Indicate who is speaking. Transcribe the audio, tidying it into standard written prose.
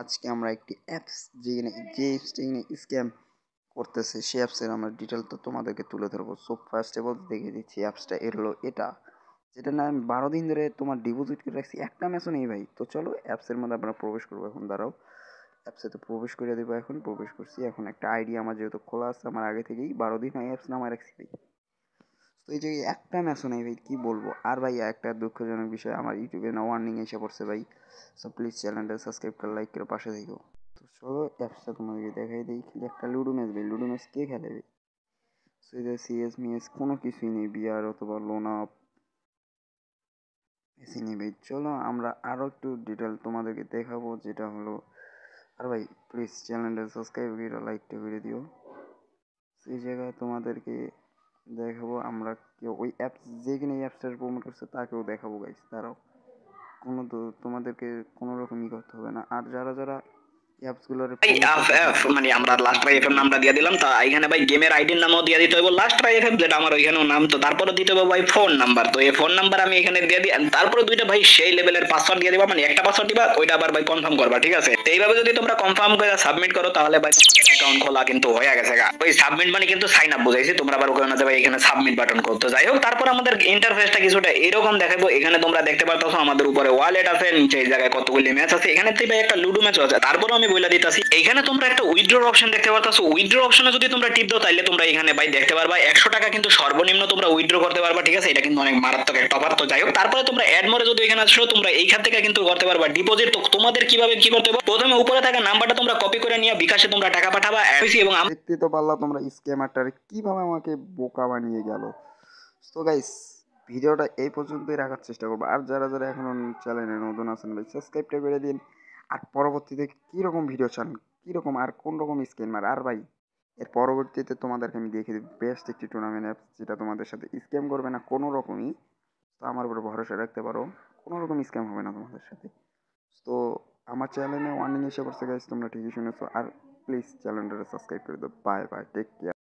Speaker 1: আজকে আমরা একটি অ্যাপস যে অ্যাপসটি স্ক্যাম করতেছে সেই অ্যাপসের আমরা ডিটেল তো তোমাদেরকে তুলে ধরবো। সো ফার্স্ট অফ অল দেখিয়ে দিচ্ছি অ্যাপসটা হলো এটা, যেটা না আমি 12 দিন ধরে তোমার ডিপোজিট করে রাখছি, একটা ম্যাচও নেই ভাই। তো চলো অ্যাপসের মধ্যে আমরা প্রবেশ করবো এখন, দাঁড়াও অ্যাপসে তো প্রবেশ করে দেবো। এখন প্রবেশ করছি, এখন একটা আইডি আমার যেহেতু খোলা আছে আমার আগে থেকেই 12 দিন হয় অ্যাপস নামায় রাখছি ভাই। তো এই যে একটা ম্যাচও নেই ভাই, কী বলবো আর ভাই। একটা দুঃখজনক বিষয়, আমার ইউটিউবে না ওয়ার্নিং এসে পড়ছে ভাই। সো প্লিজ চ্যানেলটা সাবস্ক্রাইব করে লাইক করে পাশে থেকো। তো চলো অ্যাপসটা তোমাদেরকে দেখাই দিই। খালি একটা লুডো ম্যাচ ভাই, লুডো ম্যাচ কে খেলে ভাই? সো এটা সিএস মিএস কোনো কিছুই নেই, বিআর অথবা লোন আপ এসি নেই ভাই। চলো আমরা আরও একটু ডিটেল তোমাদেরকে দেখাবো, যেটা হলো আর ভাই প্লিজ চ্যানেলটা সাবস্ক্রাইব করে লাইকটা করে দিও। সেই জায়গায় তোমাদেরকে দেখাবো আমরা কেউ ওই অ্যাপস যেখানে এই অ্যাপসটার প্রমোট করছে তাকেও দেখাবো গাইস, তারাও কোনো তো তোমাদেরকে কোনো রকমই করতে হবে না। আর যারা যারা অ্যাপসগুলোর
Speaker 2: মানে আমরা লাস্ট ট্রাই এফএম নামটা দিয়ে দিলাম। তো এখানে ভাই গেমের আইডির নামও দিয়ে দিতে হবে লাস্ট ট্রাই এফএম, যেটা আমার ওইখানেও নাম। তো তারপরে দিতে হবে ভাই ফোন নাম্বার। তো এই ফোন নাম্বার আমি এখানে দিয়ে দিই। তারপরে দুইটা ভাই সেই লেভেলের পাসওয়ার্ড দিয়ে দিবা, মানে একটা পাসওয়ার্ড দিবা, ওইটা আবার ভাই কনফার্ম করবা, ঠিক আছে? তো এইভাবে যদি তোমরা কনফার্ম করে সাবমিট করো তাহলে ভাই অ্যাকাউন্ট খোলা কিন্তু হয়ে গেছে গা। ওই সাবমিট মানে কিন্তু সাইন আপ বুঝাইছি, তোমরা আবার ওখানে যাবে এখানে সাবমিট বাটন করতে। যাই হোক, তারপর আমাদের ইন্টারফেসটা কিছুটা এরকম দেখাবো। এখানে তোমরা দেখতে পারতেছো আমাদের উপরে ওয়ালেট আছে, নিচে এই জায়গায় কতগুলি ম্যাচ আছে, এখানে ভাই একটা লুডো ম্যাচ আছে। তারপর আমি বলে দিতেছি, এইখানে তোমরা একটা উইথড্র অপশন দেখতে পারতেছো। উইথড্র অপশনে যদি তোমরা টিপ দাও তাহলে তোমরা এখানে ভাই দেখতে পারবা 100 টাকা কিন্তু সর্বনিম্ন তোমরা উইথড্র করতে পারবা, ঠিক আছে? এটা কিন্তু অনেক মারাত্মক একটা অফার। তো যাই হোক, তারপরে তোমরা অ্যাড মোরে যদি এখানে আসো তোমরা এইখান থেকে কিন্তু করতে পারবা ডিপোজিট। তো তোমাদের কিভাবে কি করতে হবে, প্রথমে উপরে থাকা নাম্বারটা তোমরা কপি করে নিয়ে বিকাশে তোমরা টাকা পাঠাবা এবং
Speaker 1: দেখতে তো পারলা তোমরা স্ক্যামারটারে কিভাবে আমাকে বোকা বানিয়ে গেল। তো গাইস ভিডিওটা এই পর্যন্তই রাখার চেষ্টা করবো। আর যারা যারা এখনো চ্যানেলে নতুন আছেন ভাই সাবস্ক্রাইবটা করে দিন। আর পরবর্তীতে কীরকম ভিডিও চান, কীরকম আর কোন রকম স্ক্যামার, আর ভাই এর পরবর্তীতে তোমাদেরকে আমি দেখিয়ে দেবো বেস্ট একটি টুর্নামেন্ট অ্যাপস যেটা তোমাদের সাথে স্ক্যাম করবে না কোনো রকমই। তো আমার উপরে ভরসা রাখতে পারো, কোনো রকম স্ক্যাম হবে না তোমাদের সাথে। তো আমার চ্যানেলে ওয়ার্নিং এসে পড়ছে গাইস, তোমরা ঠিকই শুনেছো। আর প্লিজ চ্যানেলটা সাবস্ক্রাইব করে দাও। Bye bye, take care.